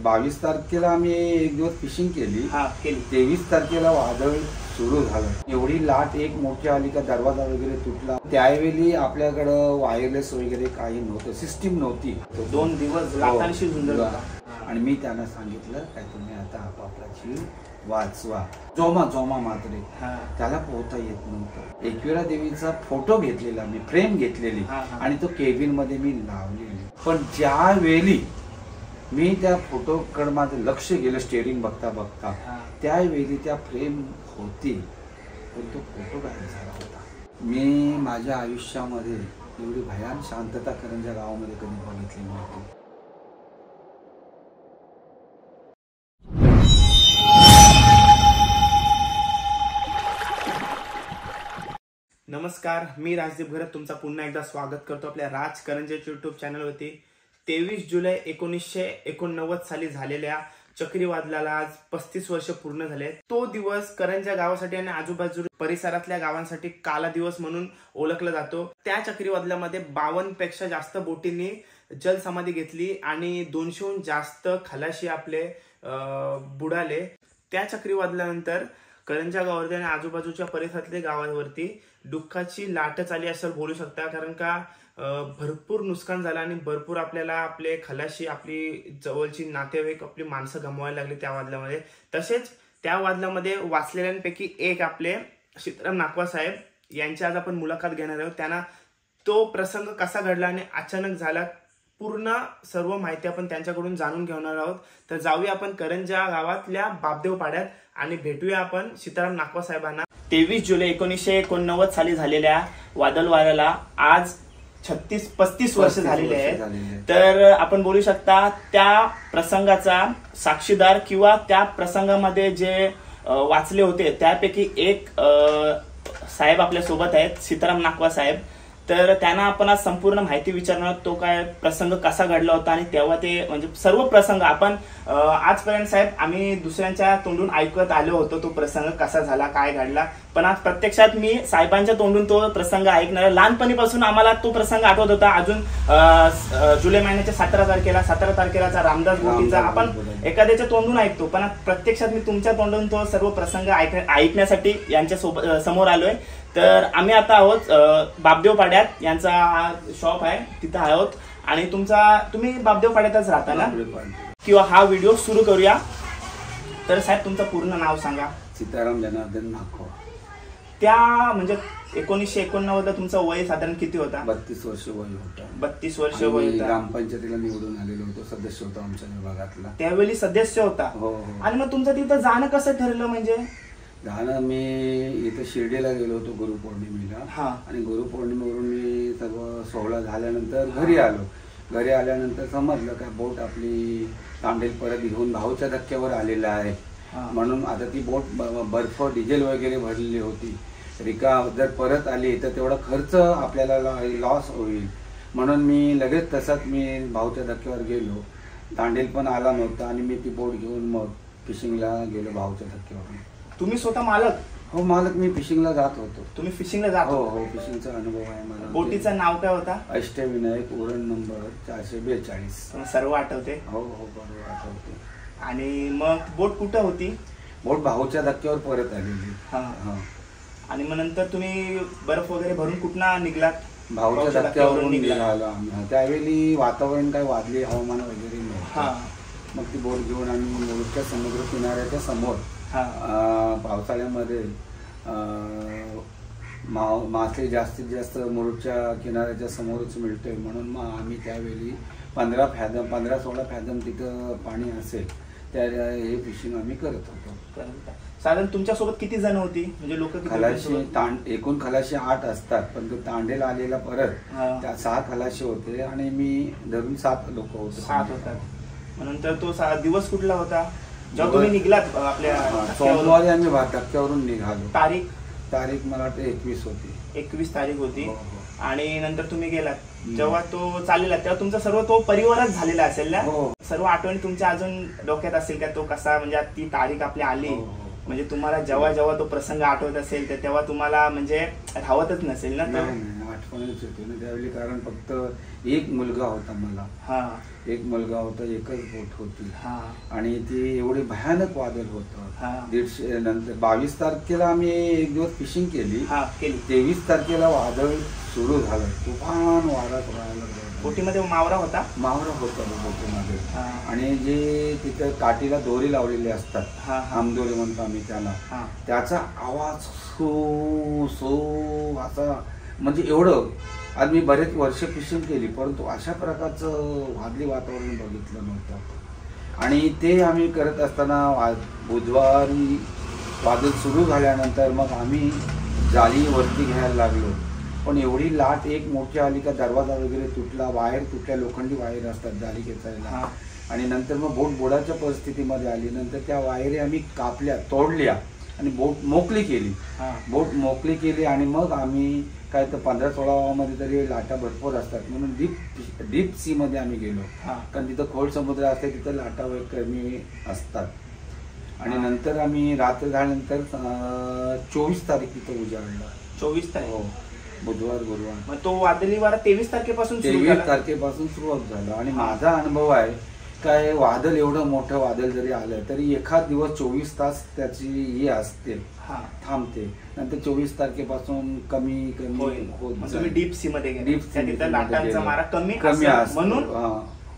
22 तारखेला आम्ही एक दिवस फिशिंग केली. 23 तारखेला वादळ सुरू झालं. एवढी लाट एक मोठी आली का दरवाजा वगैरे तुटला. त्यावेळी आपल्याकडं वायरलेस वगैरे काही नव्हतं, सिस्टीम नव्हती. 2 दिवस लाटांशी झुंजला आणि मी त्यांना सांगितलं काय तुम्ही आता आपापला जीव वाचवा. जोमा मात्र त्याला पोहता येत नव्हतं. एकविरा देवीचा फोटो घेतलेला मी, फ्रेम घेतलेली आणि तो केबिन मध्ये मी लावलेली. पण ज्या वेळी मी त्या फोटोकडे माझं लक्ष गेलं स्टेअरिंग बघता बघता, त्यावेळी त्या फ्रेम होती पण तो फोटो गायब झाला होता. मी माझ्या आयुष्यामध्ये एवढी भयान शांतता करंजा गावामध्ये कधी बघितली नव्हती. नमस्कार, मी राजदीप घरत तुमचा पुन्हा एकदा स्वागत करतो आपल्या राज करंजेच्या यूट्यूब चॅनलवरती. 23 जुलै 1989 साली झालेल्या चक्रीवादळाला आज 35 वर्ष पूर्ण झाले. तो दिवस करंजा गावासाठी आणि आजूबाजू परिसरातल्या गावांसाठी काला दिवस म्हणून ओळखला जातो. त्या चक्रीवादळामध्ये 52 पेक्षा जास्त बोटींनी जलसमाधी घेतली आणि 200हून जास्त खलाशी आपले बुडाले. त्या चक्रीवादळानंतर करंजा गावावरती आणि आजूबाजूच्या परिसरातल्या गावांवरती दुःखाची लाटच आली असं बोलू शकता. कारण का भरपूर नुकसान झालं आणि भरपूर आपल्याला आपले खलाशी, आपली जवळची नातेवाईक, आपली माणसं गमवायला लागली त्या वादळामध्ये. तसेच त्या वादळामध्ये वाचलेल्यांपैकी एक आपले सीताराम नाकवा साहेब यांची आज आपण मुलाखत घेणार आहोत. त्यांना तो प्रसंग कसा घडला आणि अचानक झाला, पूर्ण सर्व माहिती आपण त्यांच्याकडून जाणून घेणार आहोत. तर जाऊया आपण करंजा गावातल्या बापदेव पाड्यात आणि भेटूया आपण सीताराम नाकवा साहेबांना. 23 जुलै 1989 साली झालेल्या वादळ वाऱ्याला आज 35 वर्ष झालेले आहेत. तर आपण बोलू शकता त्या प्रसंगाचा साक्षीदार किंवा त्या प्रसंगामध्ये जे वाचले होते त्यापैकी एक साहेब आपल्या सोबत आहेत, सीताराम नाकवा साहेब. तर त्यांना आपण आज संपूर्ण माहिती विचारणार, तो काय प्रसंग कसा घडला होता आणि तेव्हा ते म्हणजे सर्व प्रसंग आपण आजपर्यंत साहेब आम्ही दुसऱ्यांच्या तोंडून ऐकत आलो होतो तो प्रसंग कसा झाला, काय घडला. पण आज प्रत्यक्षात मी साहेबांच्या तोंडून तो प्रसंग ऐकणार. लहानपणीपासून आम्हाला तो प्रसंग आठवत होता. अजून जुलै महिन्याच्या 17 तारखेलाचा रामदास बोटीचा आपण एखाद्याच्या तोंडून ऐकतो, पण प्रत्यक्षात मी तुमच्या तोंडून तो सर्व प्रसंग ऐकण्यासाठी यांच्या समोर आलोय. तर आम्ही आता आहोत बापदेव पाड्यात, यांचा शॉप आहे तिथं आहोत आणि तुम्ही बापदेव पाड्यातच राहता ना, किंवा हा व्हिडिओ सुरू करूया. तर साहेब तुमचं पूर्ण नाव सांगा. सीताराम जनार्दन नाकवा. त्या म्हणजे 1989 तुमचं वय साधारण किती होता? 32 वर्ष वय होता. 32 वर्ष वय होता. ग्रामपंचायतीला निवडून आलेलो होतो, सदस्य होतो आमच्या विभागातला. त्यावेळी सदस्य होता. हो. आणि मग तुमचं तिथं जाणं कसं ठरलं? म्हणजे मी इथं शिर्डीला गेलो होतो गुरुपौर्णिमेला आणि गुरुपौर्णिमेवरून मी सर्व सोहळा झाल्यानंतर घरी आलो. घरी आल्यानंतर समजलं का बोट आपली तांडेल परत घेऊन भाऊच्या धक्क्यावर आलेला आहे. म्हणून आता ती बोट बर्फ डिझेल वगैरे भरलेली होती. जर परत आली तर तेवढा खर्च आपल्याला लॉस होईल. म्हणून मी लगेच तसाच मी भाऊच्या धक्क्यावर गेलो. तांडेल पण आला नव्हता आणि मी ती बोट घेऊन मग फिशिंगला गेलो भाऊच्या धक्क्यावर. तुम्ही स्वतः मालक? हो मालक. मी फिशिंगला जात होतो. तुम्ही फिशिंगला जात? हो, फिशिंगचा अनुभव आहे मला. बोटीचं नाव काय होता? अष्टविनायक, उरण नंबर 442. सर्व आठवते? हो बरोबर आठवते. आणि मग बोट कुठं होती? बोट भाऊच्या धक्क्यावर परत आलेली. आणि मग नंतर तुम्ही बर्फ वगैरे भरून कुठं निघलात? भाऊच्या धक्क्यावरून निघालो आम्ही. त्यावेळी वातावरण काय वादळी हवामान वगैरे नव्हतं. मग ती बोट घेऊन आम्ही मुरुडच्या समुद्र किनाऱ्याच्या समोर पावसाळ्यामध्ये मासे जास्तीत जास्त मुरुडच्या किनाऱ्याच्या समोरच मिळतोय म्हणून मग आम्ही त्यावेळी 15-16 फॅदम तिथं पाणी असेल त्या हे फिशिंग आम्ही करत होतो. साधारण तुमच्यासोबत किती जण होती? म्हणजे लोक खलाशी एकूण खलाशी 8 असतात, पण तो तांडेल आलेला परत त्या 6 खलाशी होते आणि मी धरून 7 लोक होते. 7 होतात. नंतर तो दिवस कुठला होता जेव्हा तुम्ही निघलात? आपल्या सोमवारी आम्ही धक्क्यावरून निघालो. तारीख मला वाटतं 21 होती. 21 तारीख होती. आणि नंतर तुम्ही गेलात. जेव्हा तो चाललेला तेव्हा तुमचा सर्व तो परिवारच झालेला असेल ना? सर्व आठवणी तुमच्या अजून डोक्यात असेल का? तो कसा म्हणजे ती तारीख आपली आली म्हणजे तुम्हाला जेव्हा जेव्हा तो प्रसंग आठवत असेल तर तेव्हा तुम्हाला म्हणजे राहतच नसेल ना? आठवणच होती ना त्यावेळी, कारण फक्त एक मुलगा होता मला, एक मुलगा होता, एकच बोट होती आणि ती एवढी भयानक वादळ होतं. 150 नंतर 22 तारखेला आम्ही एक दिवस फिशिंग केली. 23 तारखेला वादळ सुरू झालं, तुफान वारा करायला. बोटीमध्ये मावरा होता बोटीमध्ये. आणि जे तिथं काठीला दोरी लावलेली असतात, आमदोरी म्हणतो आम्ही त्याला, त्याचा आवाज सो सो असा, म्हणजे एवढं. आज मी बरेच वर्ष फिशिंग केली परंतु अशा प्रकारचं वादळी वातावरण बघितलं नव्हतं. आणि ते आम्ही करत असताना बुधवारी वादळ सुरू झाल्यानंतर मग आम्ही जाळी वरती घ्यायला लागलो. पण एवढी लाट एक मोठी आली का दरवाजा वगैरे तुटला, वायर तुटल्या, लोखंडी वायर असतात जाळी खेचायला. आणि नंतर मग बोट बुडाच्या परिस्थितीमध्ये आली. नंतर त्या वायरी आम्ही कापल्या, तोडल्या आणि बोट मोकळी केली. आणि मग आम्ही काय तर 15-16 मध्ये तरी लाटा भरपूर असतात म्हणून डीप सी मध्ये आम्ही गेलो, कारण तिथं खोल समुद्र असते, तिथं लाटा कमी असतात. आणि नंतर आम्ही रात्र झाल्यानंतर 24 तारीख तिथं उजाडला. 24 तारीख? हो, बुधवार गुरुवार. मग तो वादळी वारा 23 तारखेपासून सुरुवात झाला. आणि माझा अनुभव आहे काय, वादळ एवढं मोठं वादळ जरी आलं तरी एखाद दिवस 24 तास त्याची ही असते, थांबते. नंतर 24 तारखेपासून कमी होत. डीप सी मध्ये लाटांचा मारा कमी असतो म्हणून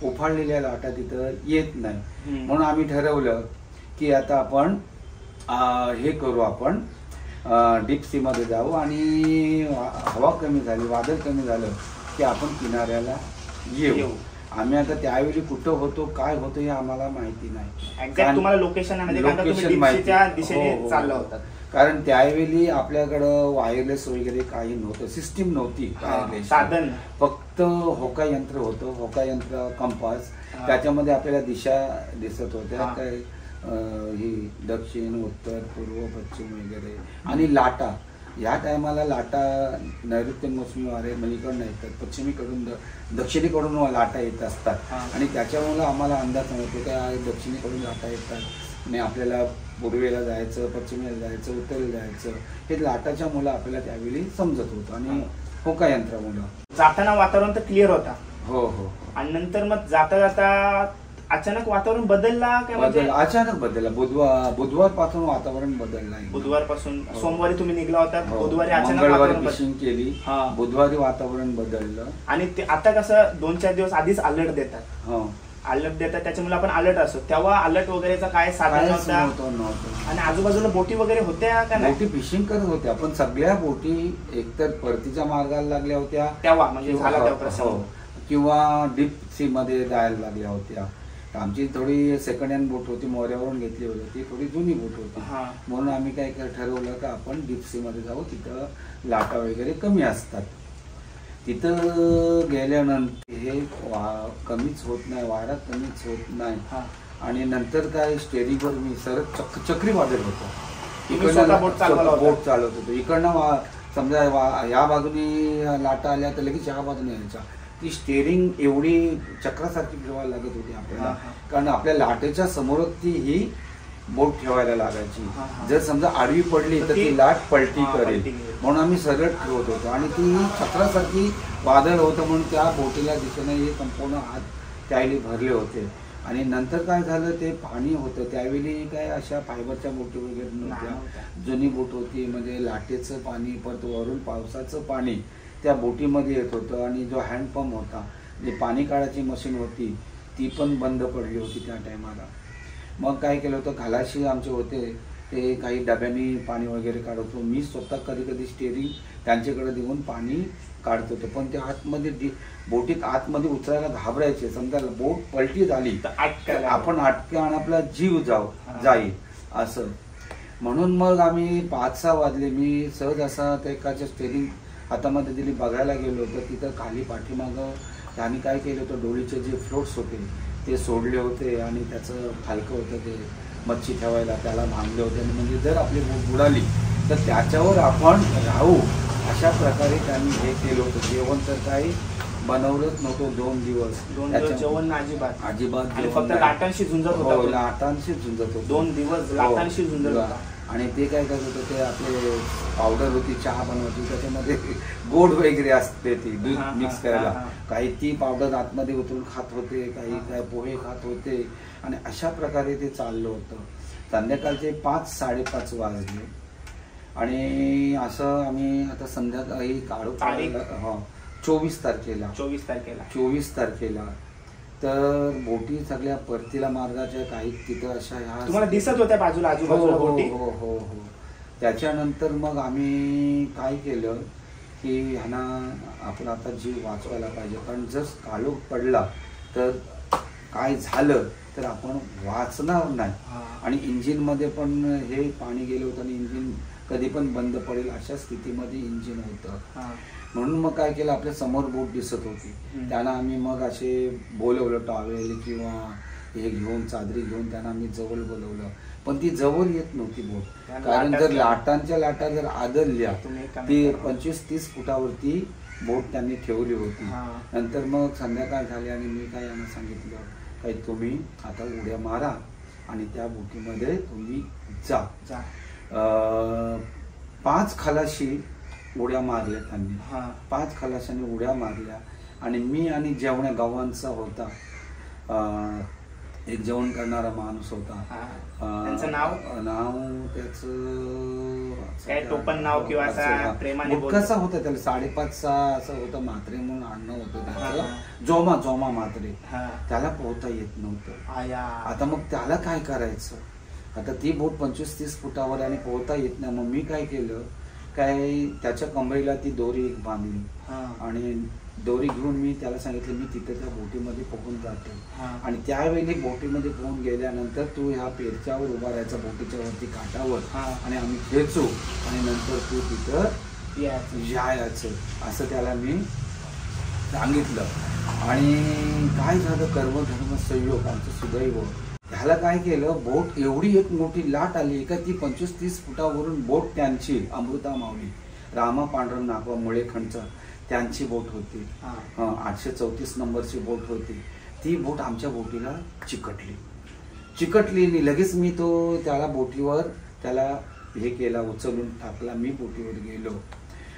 उफाळलेल्या लाटा तिथं येत नाही. म्हणून आम्ही ठरवलं की आता आपण हे करू, आपण डीप सी मध्ये जाऊ आणि हवा कमी झाली, वादळ कमी झालं की आपण किनाऱ्याला येऊ. आम्ही आता त्यावेळी कुठं होतो, काय होतं हे आम्हाला माहिती नाही. तुम्हाला लोकेशन दिशेने चालला होता, कारण त्यावेळी आपल्याकडं वायरलेस वगैरे काही नव्हतं, सिस्टीम नव्हती, साधन फक्त होका यंत्र होतं, होका यंत्र, कंपास, त्याच्यामध्ये आपल्याला दिशा दिसत होत्या, काय ही दक्षिण, उत्तर, पूर्व, पश्चिम वगैरे. आणि लाटा, या टायमाला लाटा नैऋत्य मोसमी वारे मलीकडून येतात, पश्चिमेकडून दक्षिणेकडून लाटा येत असतात. आणि त्याच्यामुळे आम्हाला अंदाज नव्हतो त्या दक्षिणेकडून लाटा येतात आणि आपल्याला पूर्वेला जायचं, पश्चिमेला जायचं, उत्तरेला जायचं, हे लाटाच्या मुलं आपल्याला त्यावेळी समजत होतं. आणि होका यंत्रामुळं जाताना वातावरण तर क्लिअर होता. हो. आणि नंतर मग जाता जाता अचानक वातावरण बदलला काय? अचानक बदलला. बुधवार पासून वातावरण बदललं. बुधवार पासून सोमवारी तुम्ही निघला होता, बुधवारी मंगळवारी फिशिंग केली, बुधवारी वातावरण बदललं. आणि ते आता कसं 2-4 दिवस आधीच अलर्ट देतात, त्याच्यामुळे आपण अलर्ट असतो. तेव्हा अलर्ट वगैरेचा काय साधन नव्हतं. आणि आजूबाजूला बोटी वगैरे होत्या का? बोटी फिशिंग करत होत्या, पण सगळ्या बोटी एकतर परतीच्या मार्गाला लागल्या होत्या तेव्हा, म्हणजे झाला तेव्हा प्रसंग, किंवा डीप सी मध्ये जायला लागल्या होत्या. आमची थोडी सेकंड हँड बोट होती, मोऱ्यावरून घेतली होती, ती थोडी जुनी बोट होती. म्हणून आम्ही काय ठरवलं का आपण डीप सी मध्ये जाऊ, तिथं लाटा वगैरे कमी असतात. तिथं गेल्यानंतर हे कमीच होत नाही, वारा कमीच होत नाही. आणि नंतर काय स्टेरिंगवर मी सरळ चक्री वादळ होतो, इकडनं बोट चालवत होतो. इकडनं समजा या बाजूने लाटा आल्या तर लगेच या बाजूने यायच्या. ती स्टेरिंग एवढी चक्रासारखी फिरवायला लागत होती आपल्याला, कारण आपल्या लाटेच्या समोर ती ही बोट ठेवायला लागायची. जर समजा आडवी पडली तर ती लाट पलटी करेल, म्हणून आम्ही सरळ ठेवत होतो. आणि ती चक्रासारखी वादळ होतं म्हणून त्या बोटीला दिशेने हे संपूर्ण हात त्यावेळी भरले होते. आणि नंतर काय झालं, ते पाणी होतं त्यावेळी, काय अशा फायबरच्या बोटी वगैरे नव्हत्या, जुनी बोट होती. म्हणजे लाटेचं पाणी, परत वरून पावसाचं पाणी त्या बोटीमध्ये येत होतं. आणि जो हँडपंप होता, जे पाणी काढायची मशीन होती, ती पण बंद पडली होती त्या टायमाला. मग काय केलं होतं, खलाशी आमचे होते, ते काही डब्याने पाणी वगैरे काढत होतो. मी स्वतः कधी स्टेरिंग त्यांच्याकडे देऊन पाणी काढत होतो. पण ते आतमध्ये बोटीत आतमध्ये उतरायला घाबरायचे. समजा बोट पलटी झाली तर आपण अटक्या आणि आपला जीव जाईल असं. म्हणून मग आम्ही 5-6 वाजले, मी सहज असा त्या एकाच्या स्टेरिंग हातामध्ये दिली, बघायला गेलो होतं. तिथं खाली पाठीमागं त्यांनी काय केलं होतं, डोळीचे जे फ्लोट्स होते ते सोडले होते आणि त्याचं फालकं होतं ते मच्छी ठेवायला, त्याला बांधले होते. आणि म्हणजे जर आपली बोट बुडाली तर त्याच्यावर आपण राहू अशा प्रकारे त्यांनी हे केलं होतं. जेवण तर काही बनवलंच नव्हतं 2 दिवस. जेवण अजिबात फक्त लाटांशी झुंजत होता. लाटांशी झुंजत होतो 2 दिवस लाटांशी झुंजत होता. आणि ते काय करत होतं, ते आपले पावडर होती चहा बनवायची, त्याच्यामध्ये गोड वगैरे असते ती दूध मिक्स करायला, काही ती पावडर आतमध्ये उतरून खात होते, काही काय पोहे खात होते, आणि अशा प्रकारे ते चाललं होतं. संध्याकाळचे 5-5:30 वाजले आणि असं आम्ही आता संध्याकाळी काढू. 24 तारखेला तर बोटी सगळ्या परतीला मार्गाच्या काही तिथं अशा ह्या तुम्हाला दिसत होत्या बाजूला आजूबाजूला बोटी. हो. त्याच्यानंतर मग आम्ही काय केलं की ह्यांना आपण आता जीव वाचवायला पाहिजे, कारण जर काळोख पडला तर काय झालं तर आपण वाचणार नाही. आणि इंजिनमध्ये पण हे पाणी गेलं होतं आणि इंजिन कधी पण बंद पडेल अशा स्थितीमध्ये इंजिन होतं. म्हणून मग काय केलं, आपल्या समोर बोट दिसत होती, त्यांना आम्ही मग असे बोलवलं, टॉवेल किंवा हे घेऊन, चादरी घेऊन त्यांना आम्ही जवळ बोलवलं, पण ती जवळ येत नव्हती बोट, कारण जर लाटांच्या लाटा जर आदळल्या ती 25-30 फुटावरती बोट त्यांनी ठेवली होती. नंतर मग संध्याकाळ झाली आणि मी काय यांना सांगितलं, काही तुम्ही आता उड्या मारा आणि त्या बोटीमध्ये तुम्ही जा. 5 खलाशी उड्या मारल्या त्यांनी, 5 खलाशांनी उड्या मारल्या. आणि मी आणि जेवण्या गावांचा होता, एक जेवण करणारा माणूस होता, नाव त्याचं टोपण नाव किंवा कसा होता, त्याला 5.5 असं होतं, म्हात्रे म्हणून आडनाव होतं त्याचं, जोमा म्हात्रे. त्याला पोहता येत नव्हतं. आता मग त्याला काय करायचं, आता ती बोट 25-30 फुटावर आणि पोहता येत नाही. मग मी काय केलं, काय त्याच्या कमरेला ती दोरी बांधली आणि दोरी घेऊन मी त्याला सांगितलं मी तिथे त्या बोटीमध्ये पोहून जातो. आणि त्यावेळी बोटीमध्ये पोहून गेल्यानंतर तू ह्या पेरच्यावर उभा राहायचा, बोटीच्या वरती काठावर, आणि आम्ही खेचू आणि नंतर तू तिथं यायचं, असं त्याला मी सांगितलं. आणि काय झालं, कर्मधर्म संयोग आमचं सुदैव. ह्याला काय केलं, बोट एवढी एक मोठी लाट आली का ती 25-30 फुटावरून बोट त्यांची, अमृता माऊली, रामा पांडुरंग नागवा मुळेखंडचा त्यांची बोट होती, 834 नंबरची बोट होती. ती बोट आमच्या बोटीला चिकटली आणि लगेच मी त्याला बोटीवर त्याला हे केला, उचलून टाकला. मी बोटीवर गेलो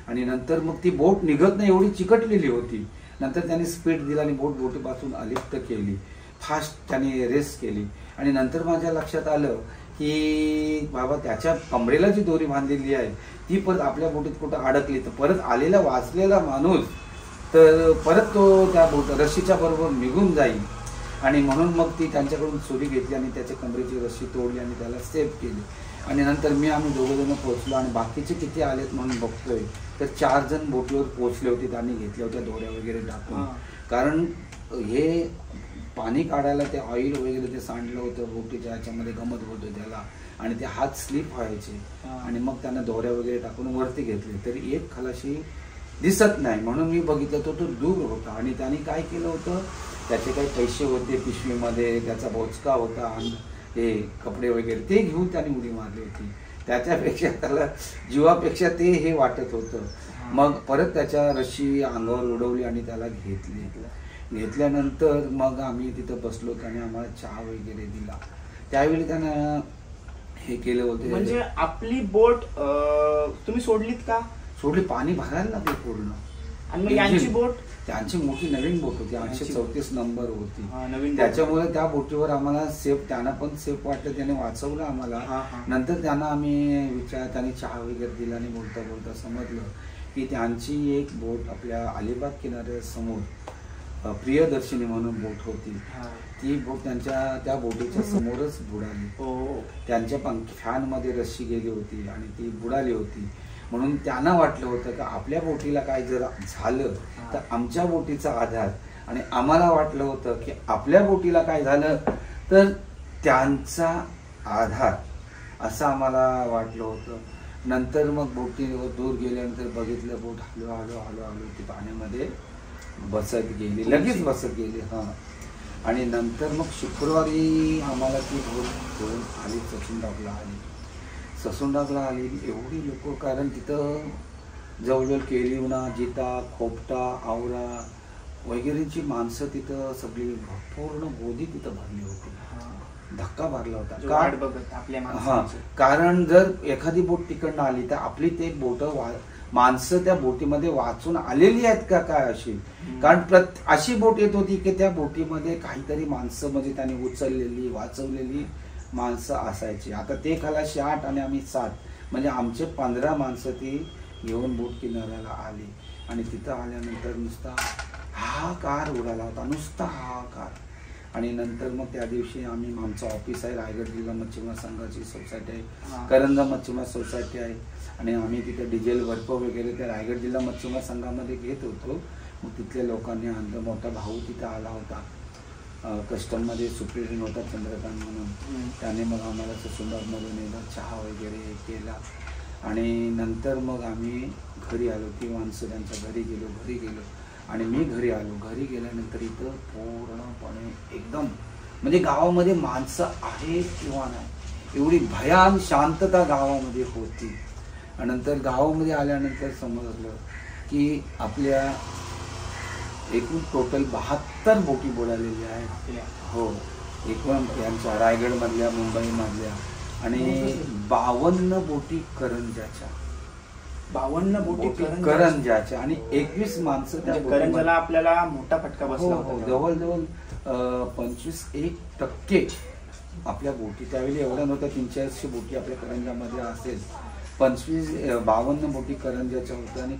आणि नंतर मग ती बोट निघत नाही एवढी चिकटलेली होती. नंतर त्याने स्पीड दिला आणि बोटीपासून अलिप्त केली, फास्ट त्याने रेस केली. आणि नंतर माझ्या लक्षात आलं की बाबा त्याच्या कमरेला जी दोरी बांधलेली आहे ती परत आपल्या बोटीत कुठं अडकली, तर परत आलेला वाचलेला माणूस तर परत तो त्या रस्सीच्या बरोबर निघून जाईल. आणि म्हणून मग ती त्यांच्याकडून सुरी घेतली आणि त्याच्या कमरेची रस्सी तोडली आणि त्याला सेव्ह केली. आणि नंतर आम्ही 2 जण पोहोचलो आणि बाकीचे किती आलेत म्हणून बघतोय तर 4 जण बोटीवर पोहोचले होते, त्यांनी घेतल्या होत्या दोऱ्या वगैरे टाकून. कारण हे पाणी काढायला ते ऑइल वगैरे ते सांडलं होतं बोटीच्या ह्याच्यामध्ये, गमत होतं त्याला, आणि ते हात स्लिप व्हायचे. आणि मग त्यांना दोऱ्या वगैरे टाकून वरती घेतले, तरी एक खलाशी दिसत नाही. म्हणून मी बघितलं तो दूर होता. आणि त्याने काय केलं होतं, त्याचे काही पैसे होते पिशवीमध्ये, त्याचा बोचका होता, हे कपडे वगैरे ते घेऊन त्याने उडी मारली होती. त्याच्यापेक्षा त्याला जीवापेक्षा ते हे वाटत होतं. मग परत त्याच्या रस्सी अंगावर उडवली आणि त्याला घेतल्यानंतर मग आम्ही तिथं बसलो. त्याने आम्हाला चहा वगैरे दिला. त्यावेळी त्यानं हे केलं होतं. म्हणजे आपली बोट तुम्ही सोडलीत का? सोडली, पाणी भरायला लागले पूर्ण. आणि मग यांची बोट, त्यांची मोठी नवीन बोट होती, 834 नंबर होती. त्याच्यामुळे त्या बोटीवर आम्हाला सेफ, त्यांना पण सेफ वाटलं, त्याने वाचवलं आम्हाला. नंतर त्यांना आम्ही त्याने चहा वगैरे दिला आणि बोलता बोलता समजलं की त्यांची एक बोट आपल्या अलिबाग किनाऱ्यासमोर प्रियदर्शिनी म्हणून बोट होती. ती बोट त्या बोटीच्या समोरच बुडाली. त्यांच्या फॅन मध्ये रस्सी गेली होती आणि ती बुडाली होती. म्हणून त्यांना वाटलं होतं की आपल्या बोटीला काय जर झालं तर आमच्या बोटीचा आधार, आणि आम्हाला वाटलं होतं की आपल्या बोटीला काय झालं तर त्यांचा आधार, असं आम्हाला वाटलं होतं. नंतर मग बोटीवर दूर गेल्यानंतर बघितलं बोट हळू ती पाण्यामध्ये बसत गेली, लगेच बसत गेली. आणि नंतर मग शुक्रवारी आम्हाला ती बोट घेऊन आली, ससूनडागला आली. एवढी लोक, कारण तिथं जवळजवळ केलिवना, जिता, खोपटा, आवरा वगैरेची माणसं तिथं सगळी पूर्ण गोदी तिथं भरली होती. धक्का मारला होता. हा, कारण जर एखादी बोट तिकडनं आली तर आपली ते बोट माणसं त्या बोटीमध्ये वाचून आलेली आहेत का काय अशी, कारण अशी बोट येत होती की त्या बोटीमध्ये काहीतरी माणसं म्हणजे त्याने उचललेली वाचवलेली माणसं असायची. आता ते खलाशी 8 आणि आम्ही 7, म्हणजे आमचे 15 माणसं ती घेऊन बोट किनाऱ्याला आली. आणि तिथं आल्यानंतर नुसता हाहाकार उडाला होता, नुसता हाहाकार. आणि नंतर मग त्या दिवशी आम्ही, आमचं ऑफिस आहे रायगड जिल्हा मच्छीमार संघाची सोसायटी आहे, करंजा मच्छीमार सोसायटी आहे, आणि आम्ही तिथे डिझेल भरप वगैरे त्या रायगड जिल्हा मच्छीमार संघामध्ये घेत होतो. मग तिथल्या लोकांनी आणलं. मोठा भाऊ तिथं आला होता, कस्टममध्ये सुप्रिटेंडेंट होता चंद्रकांत म्हणून. त्याने मग आम्हाला ससुंबारमधून नेलं, चहा वगैरे केला. आणि नंतर मग आम्ही घरी आलो. ती माणसं त्यांच्या घरी गेलो आणि मी घरी आलो. घरी गेल्यानंतर इथं पूर्णपणे एकदम म्हणजे गावामध्ये माणसं आहेत किंवा नाही एवढी भयान शांतता गावामध्ये होती. नंतर गावामध्ये आल्यानंतर समजलं की आपल्या एकूण टोटल 72 बोटी बुडालेल्या आहेत. हो, एकूण यांच्या रायगडमधल्या, मुंबईमधल्या, आणि 52 बोटी करंजाच्या. 52 बोटी करंजाच्या आणि 21 माणसं त्या करंजाला आपल्याला मोठा फटका बसला होता. जवळजवळ 25% आपल्या बोटी त्यावेळी एवढ्या नव्हत्या. 300-400 बोटी आपल्या करंजामध्ये असेल. 52 बोटी करंजाच्या होत्या आणि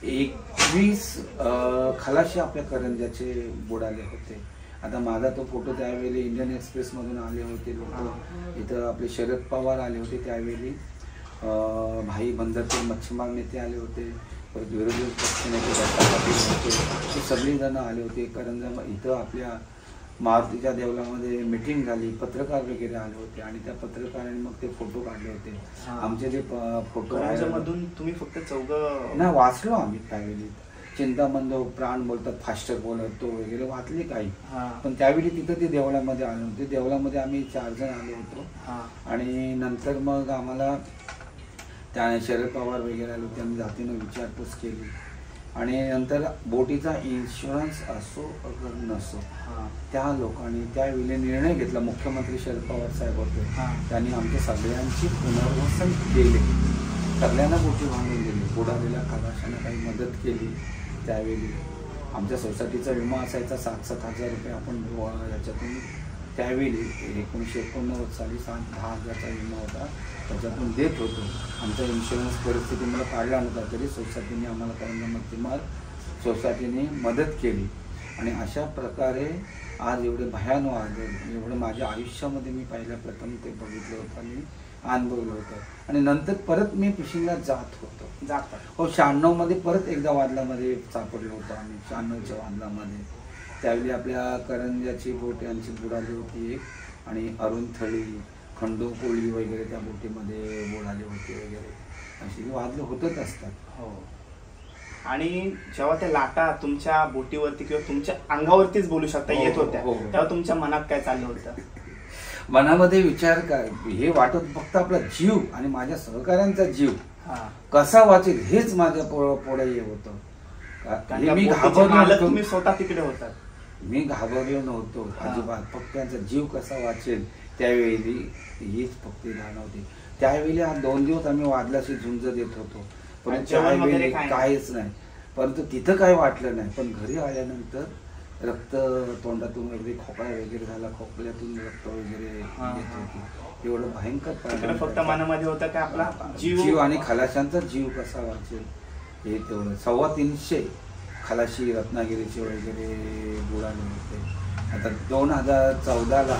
21 खलाशी आपल्या करंजाचे बुडाले होते. आता माझा तो फोटो त्यावेळी इंडियन एक्सप्रेस मधून आले होते लोक. इथं आपले शरद पवार आले होते त्यावेळी, भाई बंदरचे मच्छीमार नेते आले होते, परत विरोधी पक्षनेते दत्ता पाटील होते, हे सगळेजण आले होते. करंजा इथं आपल्या मारुतीच्या देवळामध्ये मीटिंग झाली, पत्रकार वगैरे आले होते आणि त्या पत्रकारांनी मग ते फोटो काढले होते. आमचे जे फोटो मधून तुम्ही फक्त 4 नाही वाचलो आम्ही त्यावेळी. चिंतामंद प्राण बोलतात, फास्टर बोलत तो वगैरे वाचले काही. पण त्यावेळी तिथं ते देवळामध्ये आले होते. देवळामध्ये आम्ही 4 जण आलो होतो. आणि नंतर मग आम्हाला त्या शरद पवार वगैरे आले होते. आम्ही जातीनं विचारपूस केली. आणि नंतर बोटीचा इन्शुरन्स असो अगर नसो, त्या लोकांनी त्यावेळी निर्णय घेतला. मुख्यमंत्री शरद पवार साहेब होते, त्यांनी आमच्या सगळ्यांची पुनर्वसन केले, सगळ्यांना बोटी बांधून दिली. बुडालेल्या खलाशांना काही मदत केली. त्यावेळी आमच्या सोसायटीचा विमा असायचा 7-7 हजार रुपये आपण याच्यातून त्यावेळी 1989 साली 10 हजारचा विमा होता, त्याच्यातून देत होतो. आमचा इन्शुरन्स परिस्थिती मला काढला नव्हता तरी सोसायटीने आम्हाला करंजा मच्छीमार सोसायटीने मदत केली. आणि अशा प्रकारे आज एवढे भयान वाढले, एवढं माझ्या आयुष्यामध्ये मी पहिल्या प्रथम ते बघितलं होतं आणि अनुभवलं होतं. आणि नंतर परत मी फिशिंगला जात होतो. हो, 96 मध्ये परत एकदा वादलामध्ये सापडलो होतो आम्ही. 96च्या वादलामध्ये त्यावेळी आपल्या करंजाची बोट यांची बुडाली होती एक, आणि अरुण थळी, खंडू कोळी वगैरे त्या बोटीमध्ये बुडाले होते वगैरे. अशी वादलं होतच असतात. हो. आणि जेव्हा त्या लाटा तुमच्या बोटीवरती किंवा तुमच्या अंगावरतीच बोलू शकता येत होत्या, तेव्हा तुमच्या मनात काय चाललं होतं? मनामध्ये विचार काय, हे वाटत फक्त आपला जीव आणि माझ्या सहकाऱ्यांचा जीव कसा वाचेल हेच माझ्या पुढे येत होतं. मी घाबरलो, तुम्ही स्वतः तिकडे होता. मी घाबरलो नव्हतो अजिबात. फक्त त्यांचा जीव कसा वाचेल त्यावेळी हीच फक्त जाणवते. त्यावेळी 2 दिवस आम्ही वादलाशी झुंज देत होतो, पण त्यावेळी काहीच नाही. परंतु तिथं काही वाटलं नाही. पण घरी आल्यानंतर रक्त तोंडातून वगैरे, खोकला वगैरे झाला, खोकल्यातून रक्त वगैरे येत होती. एवढं भयंकर. फक्त मनामध्ये होतं की आपला जीव आणि खलाशांचा जीव कसा वाचेल हे तेवढं. 350 खलाशी रत्नागिरीचे वगैरे बुडाले होते. आता 2014ला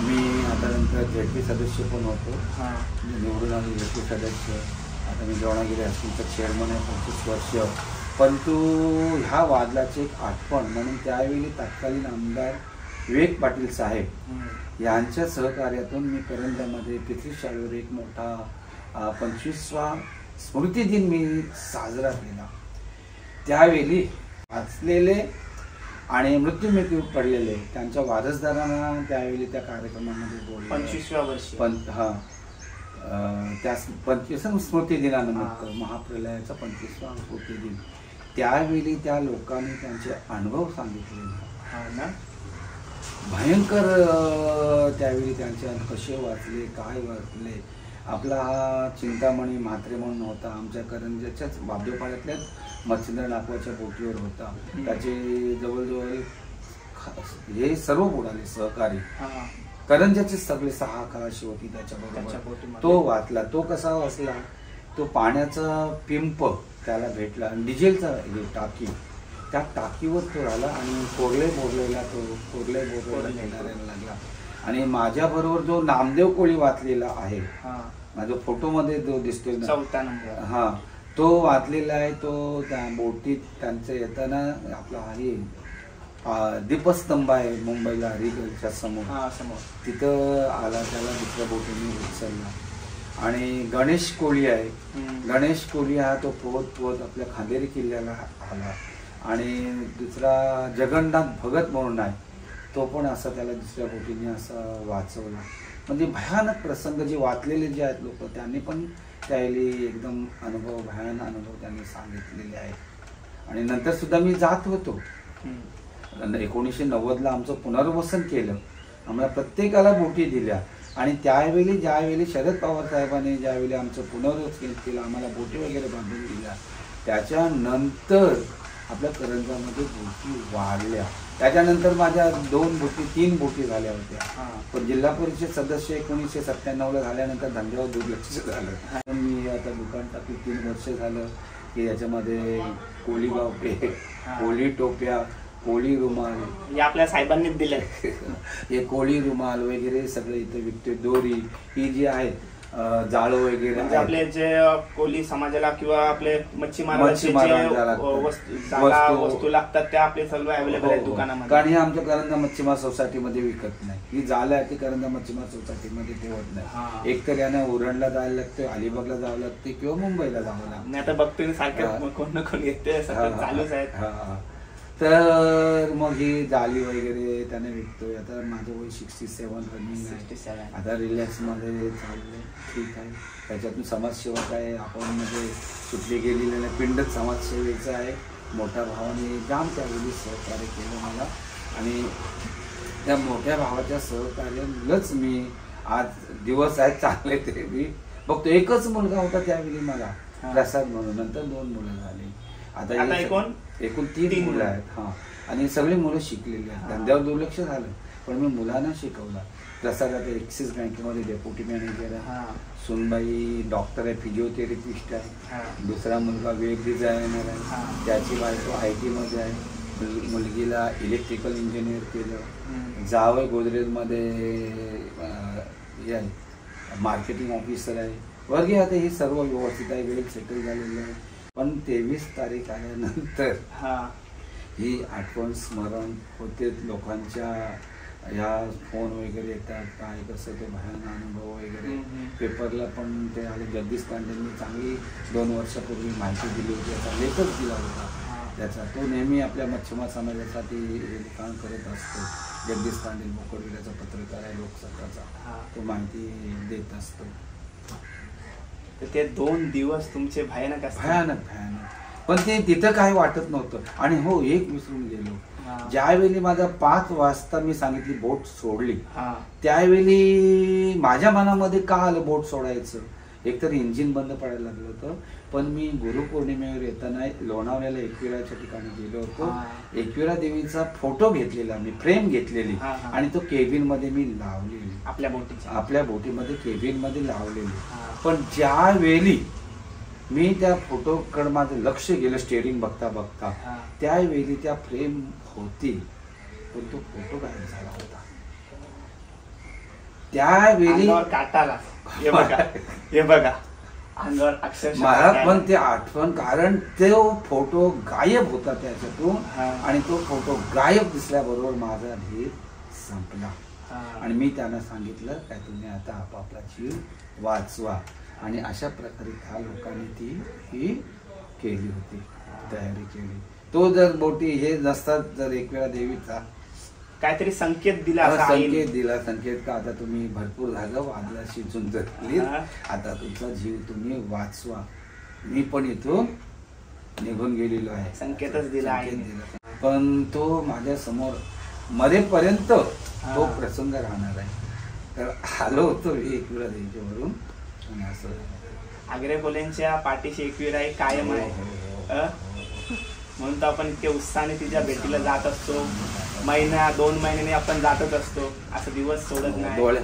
मी आता नंतर झेडपी सदस्य पण होतो, निवडून आलो झेडपी सदस्य. आता मी द्रोणागिरी हायस्कूलचा चेअरमन आहे 25 वर्ष. परंतु ह्या वादलाचे एक आठवण म्हणून त्यावेळी तत्कालीन आमदार विवेक पाटील साहेब यांच्या सहकार्यातून मी करंजामध्ये पितृ शाळेवर एक मोठा 25वा स्मृती दिन मी साजरा केला. त्यावेळी वाचलेले आणि मृत्युमुखी पडलेले त्यांच्या वारसदारांना त्यावेळी त्या कार्यक्रमामध्ये बोलले. 25व्या वर्षी त्या 25व्या स्मृती दिनानिमित्त महाप्रलयाचा 25वा स्मृती दिन. त्यावेळी त्या लोकांनी त्यांचे अनुभव सांगितले. भयंकर त्यावेळी त्यांच्या कसे वाचले, काय वाचले. आपला हा चिंतामणी म्हात्रे म्हणून होता, आमच्या करंजाच्याच बाबदेपाड्यातल्याच मच्छिंद्र नाकवाच्या बोटीवर होता. त्याचे जवळजवळ हे सर्व बुडाले सहकारी, करंजाचे सगळे 6 काशी होती त्याच्याबरोबर. तो वाचला. तो कसा वाचला, तो पाण्याचा पिंप त्याला भेटला आणि डिझेलचा हे टाकी, त्या टाकीवर तो राहिला आणि कोरले बोरलेला घेणाऱ्याला लागला. आणि माझ्या बरोबर जो नामदेव कोळी वाचलेला आहे, माझ्या फोटोमध्ये जो दिसतोय ना 4था नंबर, हा तो वाचलेला आहे. तो त्या बोटीत त्यांचं येताना आपला आहे दीपस्तंभ आहे मुंबईला हरिगलच्या समोर, तिथं आला. त्याला दुसऱ्या बोटीने उचलला. आणि गणेश कोळी आहे, गणेश कोळी हा तो पोहत आपल्या खांदेरी किल्ल्याला आला. आणि दुसरा जगन्नाथ भगत म्हणून आहे, तो पण असा त्याला दुसऱ्या बोटीने असा वाचवला. म्हणजे भयानक प्रसंग जे वाचलेले जे आहेत लोक, त्यांनी पण त्यावेळी एकदम भयानक अनुभव त्यांनी सांगितलेले आहेत. आणि नंतर सुद्धा मी जात होतो. 1990ला आमचं पुनर्वसन केलं, आम्हाला प्रत्येकाला बोटी दिल्या. आणि त्यावेळी ज्यावेळी शरद पवार साहेबांनी ज्यावेळी आमचं पुनर्वसन केलं, आम्हाला बोटी वगैरे बांधून दिल्या, त्याच्यानंतर आपल्या करंजामध्ये बोटी वाढल्या. त्याच्यानंतर माझ्या 2 बोटी 3 बोटी झाल्या होत्या. पण जिल्हा परिषद सदस्य 1997ला झाल्यानंतर धंद्यावर दुर्लक्ष झालं. मी आता दुकान टाकून 3 वर्ष झालं की याच्यामध्ये कोळी गावपे, कोळी टोप्या, कोळी रुमाल आपल्या साहेबांनीच दिले. हे कोळी रुमाल वगैरे सगळं इथं विकतोय. दोरी ही जी आहेत, जाळं वगैरे, म्हणजे आपले जे कोळी समाजाला किंवा आपले मच्छीमारांना वस्तू लागतात त्या आपले सर्व अवेलेबल आहेत दुकानामध्ये. कारण हे आमच्या करंजा मच्छीमार सोसायटीमध्ये विकत नाही. ही जाळं आहे ती करंजा मच्छीमार सोसायटीमध्ये ठेवत नाही. एकतर यांना उरणला जायला लागतं, अलिबागला जावं लागते किंवा मुंबईला जावं लागतं. आता बघतोय सारखं कोण ना कोण येते, चालूच आहेत. तर मग ही जाळी वगैरे त्याने विकतोय. आता माझं वय 67 रनिंग आहे. आता रिलॅक्समध्ये चाललंय, ठीक आहे. त्याच्यातून समाजसेवक आहे आपण, म्हणजे सुटली गेलेली पिंडच समाजसेवेचं आहे. मोठ्या भावाने जाम त्यावेळी सहकार्य केलं मला. आणि त्या मोठ्या भावाच्या सहकार्यामुळंच मी आज दिवस आहेत चांगले. ते मी बघतो. एकच मुलगा होता त्यावेळी मला, प्रसाद म्हणून. नंतर 2 मुलं झाली. आता एकूण 3 मुलं आहेत. आणि सगळी मुलं शिकलेली आहेत. धंद्यावर दुर्लक्ष झालं, पण मी मुलांना शिकवला. प्रसाद आता ॲक्सिस बँकेमध्ये डेप्युटी मॅनेजर आहे. सुनबाई डॉक्टर आहे, फिजिओथेरपिस्ट आहे. दुसरा मुलगा वेब डिझायनर आहे, त्याची बायको IT मध्ये आहे. मुलगीला इलेक्ट्रिकल इंजिनियर केलं. जावई गोदरेजमध्ये हे आहे, मार्केटिंग ऑफिसर आहे वगैरे. आता हे सर्व व्यवस्थित आहे, वेळ सेटल झालेलं आहे. पण 23 तारीख आल्यानंतर ही आठवण स्मरण होते लोकांच्या. ह्या फोन वगैरे येतात, काय कसं ते भयानक अनुभव वगैरे. पेपरला पण ते आले. जगदीश तांडेंनी चांगली 2 वर्षापूर्वी माहिती दिली होती, त्याचा लेखच दिला होता त्याचा. तो नेहमी आपल्या मच्छीमार समाजासाठी लिखाण करत असतो. जगदीश तांडे मोकडविड्याचा पत्रकार आहे, लोकसत्ताचा. तो माहिती देत असतो. ते 2 दिवस तुमचे भयानक भयानक. पण ते तिथं काही वाटत नव्हतं. आणि हो, एक विसरून गेलो, ज्यावेळी माझा 5 वाजता मी सांगितली बोट सोडली, त्यावेळी माझ्या मनामध्ये का आलं बोट सोडायचं. एकतर इंजिन बंद पडायला लागलं होतं. पण मी गुरुपौर्णिमेवर येताना लोणावळ्याला एकविराच्या ठिकाणी गेलो होतो. एकविरा देवीचा फोटो घेतलेला मी, फ्रेम घेतलेली, आणि तो केबिन मध्ये मी लावलेली, आपल्या बोटीमध्ये केबिन मध्ये लावलेली. पण ज्यावेळी मी त्या फोटोकडे माझं लक्ष गेलं, स्टेअरिंग बघता बघता, त्यावेळी त्या फ्रेम होती, पण तो फोटो गायब झाला होता. त्यावेळी काटाला हे बघा मला पण ते आठवण, कारण तो फोटो गायब होता त्याच्यातून. आणि तो फोटो गायब दिसल्याबरोबर माझा धीर संपला. आणि मी त्यांना सांगितलं काय, तुम्ही आता आपापला जीव वाचवा. आणि अशा प्रकारे त्या लोकांनी ही केली होती, तयारी केली. तो जर बोटी हे नसतात, जर एकविरा देवीचा काहीतरी संकेत दिला संकेत का आता तुम्ही भरपूर झालं, वादळाशी झुंज झाली, आता तुमचा जीव तुम्ही वाचवा. मी पण इथून निघून गेलेलो आहे, संकेतच दिला. पण तो माझ्या समोर मरेपर्यंत तो प्रसंग राहणार आहे. तर आलो होतो एकविरा त्यांच्यावरून आणि असं आग्रे कोल्यांच्या पाठीशी एकविरा आहे कायम आहे. म्हणून तर आपण इतके उत्साहाने तिच्या भेटीला जात असतो. महिना 2 महिन्याने आपण जातच असतो. असं दिवस सोडत नाही.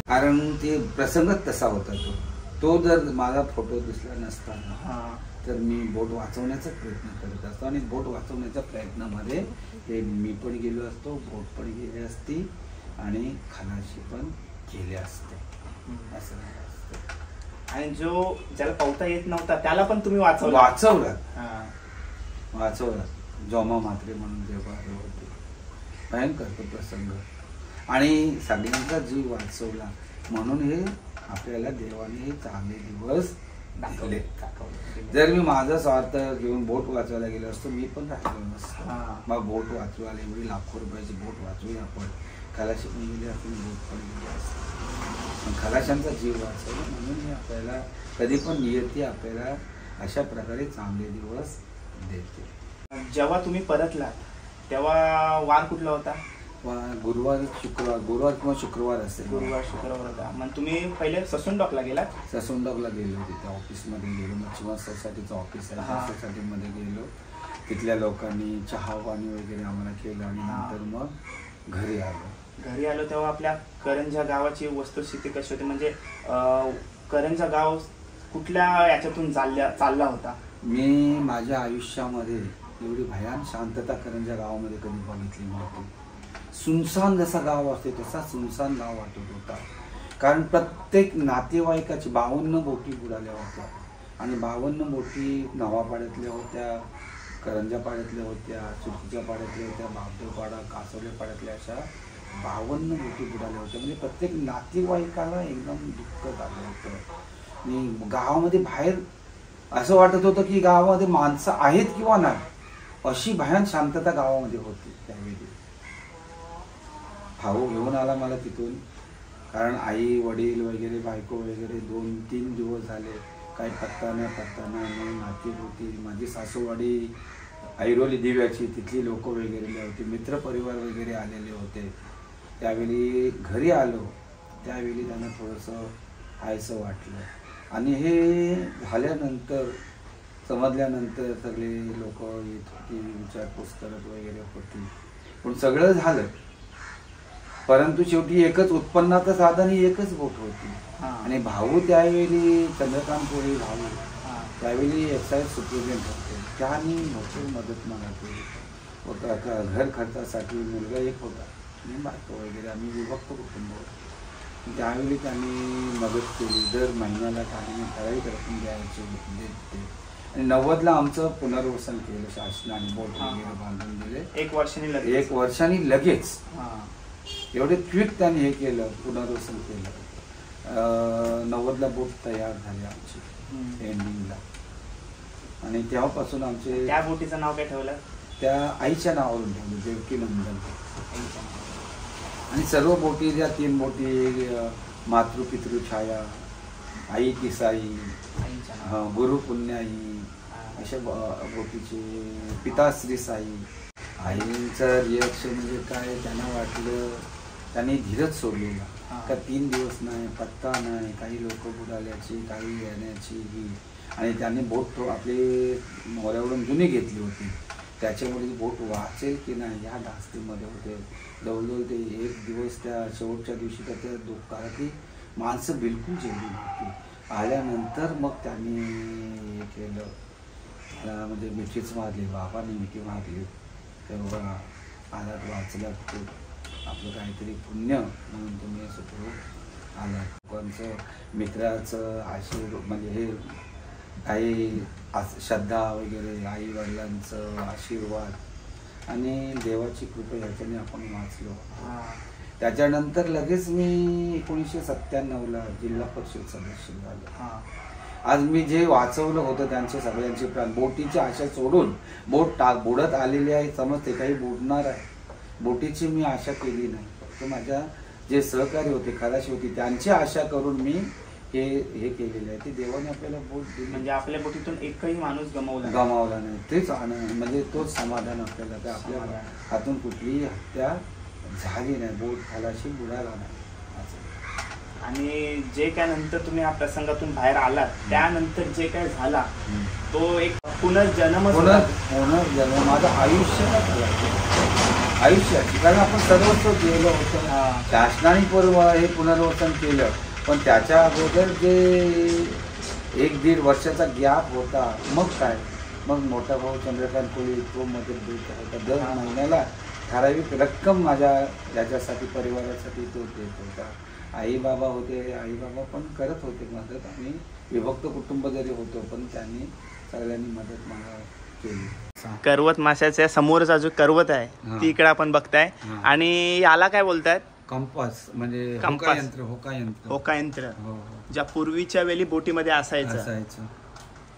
कारण ते प्रसंगच तसा होता. तो जर माझा फोटो दिसला नसता तर मी बोट वाचवण्याचा प्रयत्न करत असतो. आणि बोट वाचवण्याच्या प्रयत्नामध्ये हे मी पण गेलो असतो, बोट पण गेली असती आणि खलाशी पण गेले असते. असं असतं. आणि जो ज्याला पोहता येत नव्हता त्याला पण तुम्ही वाचवला. जोमा म्हात्रे म्हणून जेव्हा होते, भयंकर तो प्रसंग आणि सगळ्यांचा जीव वाचवला. म्हणून हे आपल्याला देवाने हे चांगले दिवस दाखवले. जर मी माझा स्वार्थ घेऊन बोट वाचवायला गेलो असतो मी पण राहिलो नसतो. मग बोट वाचवायला एवढी लाखो रुपयाची बोट वाचवली आपण, खलाशी पण गेली आपण, बोट पण गेली असते. खलाशांचा जीव वाचवला. म्हणून हे आपल्याला कधी पण नियती आपल्याला अशा प्रकारे चांगले दिवस देते. जेव्हा तुम्ही परतलात तेव्हा वार कुठला होता? गुरुवार किंवा शुक्रवार असेल. गुरुवार शुक्रवार होता. मग तुम्ही पहिले ससूनडॉकला गेलात? ससूनडॉकला गेलो. तिथे ऑफिसमध्ये गेलो, मच्छीमार सोसायटीचं ऑफिस आहे त्या सोसायटीमध्ये गेलो. तिथल्या लोकांनी चहा पाणी वगैरे आम्हाला केलं आणि नंतर मग घरी आलो. तेव्हा आपल्या करंजा गावाची वस्तुस्थिती कशी होती? म्हणजे करंजा गाव कुठल्या याच्यातून चालला होता? मी माझ्या आयुष्यामध्ये एवढी भयान शांतता करंजा गावामध्ये कधी बघितली नव्हती. सुनसान जसा गाव असते तसा सुनसान गाव वाटत होता. कारण प्रत्येक नातेवाईकाची 52 बोटी बुडाल्या होत्या आणि 52 बोटी नवापाड्यातल्या होत्या, करंजा पाड्यातल्या होत्या, चुकीच्या पाड्यातल्या होत्या, बावदेपाडा, कासवले पाड्यातल्या, अशा 52 बोटी बुडाल्या होत्या. म्हणजे प्रत्येक नातेवाईकाला एकदम दुःख झालं होतं. आणि गावामध्ये बाहेर असं वाटत होतं की गावामध्ये माणसं आहेत किंवा नाही, अशी भयान शांतता गावामध्ये होती त्यावेळी. भाऊ घेऊन आला मला तिथून, कारण आई वडील वगैरे बायको वगैरे 2-3 दिवस झाले काही पत्ता नाही. नाती होती माझी सासूवाडी ऐरोली दिव्याची, तिथली लोक वगैरे होती, मित्रपरिवार वगैरे आलेले होते. त्यावेळी घरी आलो त्यावेळी त्यांना थोडंसं हायसं वाटलं. आणि हे झाल्यानंतर समजल्यानंतर सगळे लोक येत होती, विचारपूस करत वगैरे होती. पण सगळं झालं, परंतु शेवटी एकच उत्पन्नाचं साधन ही एकच बोट होती. आणि भाऊ त्यावेळी चंद्रकांत कोळी भाऊ त्यावेळी एक्साईज सुप्रिटेंडेंट होते. त्याने भरपूर मदत मला केली होता. घर खर्चासाठी मुलगा एक होता आणि बायको वगैरे आम्ही विभक्त कुटुंब होतो. त्यावेळी त्यांनी मदत केली. दर महिन्याला काही ठराविक रक्कम द्यायची देते. आणि 90ला आमचं पुनर्वसन केलं शासनाने, बोट वगैरे बांधून दिले. 1 वर्षांनी लगेच एवढे क्विक त्यांनी हे केलं, पुनर्वसन केलं. 90ला बोट तयार झाली आमची एंडिंगला. आणि तेव्हापासून आमचे त्या बोटीचं नाव काय ठेवलं? त्या आईच्या नावावरून ठेवलं, देवकी नंदन. आणि सर्व बोटी ज्या 3 बोटी, मातृपितृ छाया, आई की साई, गुरु पुण्याई, अशा बोटीचे पिताश्री साई. आईचं रिॲक्शन म्हणजे काय, त्यांना वाटलं, त्यांनी धीरच सोडलेला का 3 दिवस नाही, पत्ता नाही, काही लोक बुडाल्याची, काही येण्याची. आणि त्यांनी बोट आपली मोऱ्यावरून जुनी घेतली होती, त्याच्यामुळे बोट वाचेल की नाही ह्या धास्तीमध्ये होते. जवळजवळ ते 1 दिवस त्या शेवटच्या दिवशी तर त्या दुःखाची माणसं बिलकुल जेवली नव्हती. आल्यानंतर मग त्यांनी हे केलं, मला म्हणजे मिठीच मारली, बाबांनी मिठी मारली. तेव्हा आलात, वाचलात, आपलं काहीतरी पुण्य म्हणून तुम्ही सुखरूप आलात. लोकांचं मित्राचं आशीर्वाद म्हणजे हे काही श्रद्धा वगैरे, आई वडिलांचं आशीर्वाद आणि देवाची कृपा ह्याच्याने आपण वाचलो. त्याच्यानंतर लगेच मी 1997ला जिल्हा परिषद सदस्य झालो. आज मी जे वाचवलं होतं त्यांचे सगळ्यांचे प्राण, बोटीची आशा सोडून, बोट बुडत आलेली आहे समजते, काही बुडणार आहे, बोटीची मी आशा केली नाही. फक्त माझ्या जे सहकारी होते, खलाशी होती, त्यांची आशा करून मी हे केलेलं आहे, ते देवाने आपल्याला बोट दिली. म्हणजे आपल्या बोटीतून एकही माणूस गमावला नाही. तेच आनंद, म्हणजे तोच समाधान आपल्याला, की आपल्या हातून कुठलीही हत्या झाली नाही, बोट खालाशी बुडाला नाही. आणि जे काय नंतर तुम्ही या प्रसंगातून बाहेर आलात त्यानंतर जे काय झाला तो एक पुनर्जन्म माझं आयुष्याची, कारण आपण सर्वस्व केलं होतं, शासनाने पूर्व हे पुनर्वसन केलं, पण त्याच्या अगोदर जे 1-1.5 वर्षाचा गॅप होता, मग काय, मग मोठा भाऊ चंद्रकांत कोळी तो मदत देत होता. दर महिन्याला ठराविक रक्कम माझ्या याच्यासाठी, परिवारासाठी तो देत होता. आई बाबा होते, आई बाबा पण करत होते मदत. आम्ही विभक्त कुटुंब जरी होतो, पण त्यांनी सगळ्यांनी मदत मला केली. करवत माशाच्या समोरचा जो करवत आहे ती इकडे आपण बघताय, आणि याला काय बोलतायत? कंपास, म्हणजे होका यंत्र. ज्या पूर्वीच्या वेळी बोटीमध्ये असायचं,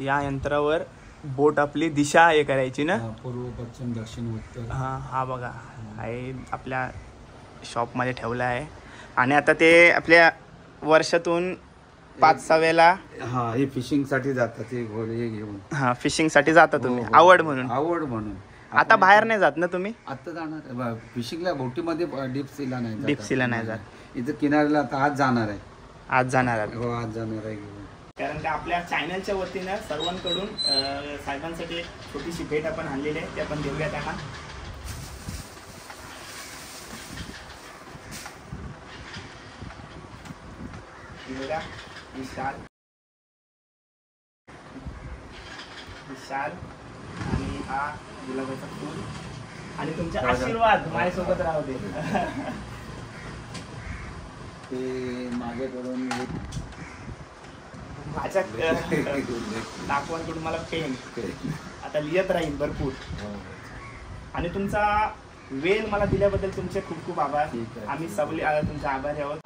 या यंत्रावर बोट आपली दिशा हे करायची ना, पूर्व पश्चिम दक्षिण उत्तर. हा बघा आहे आपल्या शॉपमध्ये ठेवला आहे. आणि आता ते आपल्या वर्षातून 5-6 वेळेला हे फिशिंग साठी जातात, ते घोडे घेऊन. फिशिंग साठी जाता तुम्ही? आवड म्हणून. आता बाहेर नाही जात ना तुम्ही? आता जाणार फिशिंगला, बोटीमध्ये डीपसीला नाही जात. इथं किनाऱ्याला आता आज जाणार आहे. आज जाणार आहे घेऊन. कारण की आपल्या चॅनलच्या वतीनं सर्वांकडून साहेबांसाठी एक छोटीशी भेट आपण आणलेली आहे, ते आपण देऊया त्यांना. विशाल आणि हा गुलाबाचा फूल, आणि तुमचे आशीर्वाद माझ्यासोबत राहू दे. ते माझ्याकडून माझ्या दाखवांकडून मला पेन आता लिहित राहील भरपूर. आणि तुमचा वेळ मला दिल्याबद्दल तुमचे खूप खूप आभार. आम्ही सगळे तुमचे आभारी आहोत.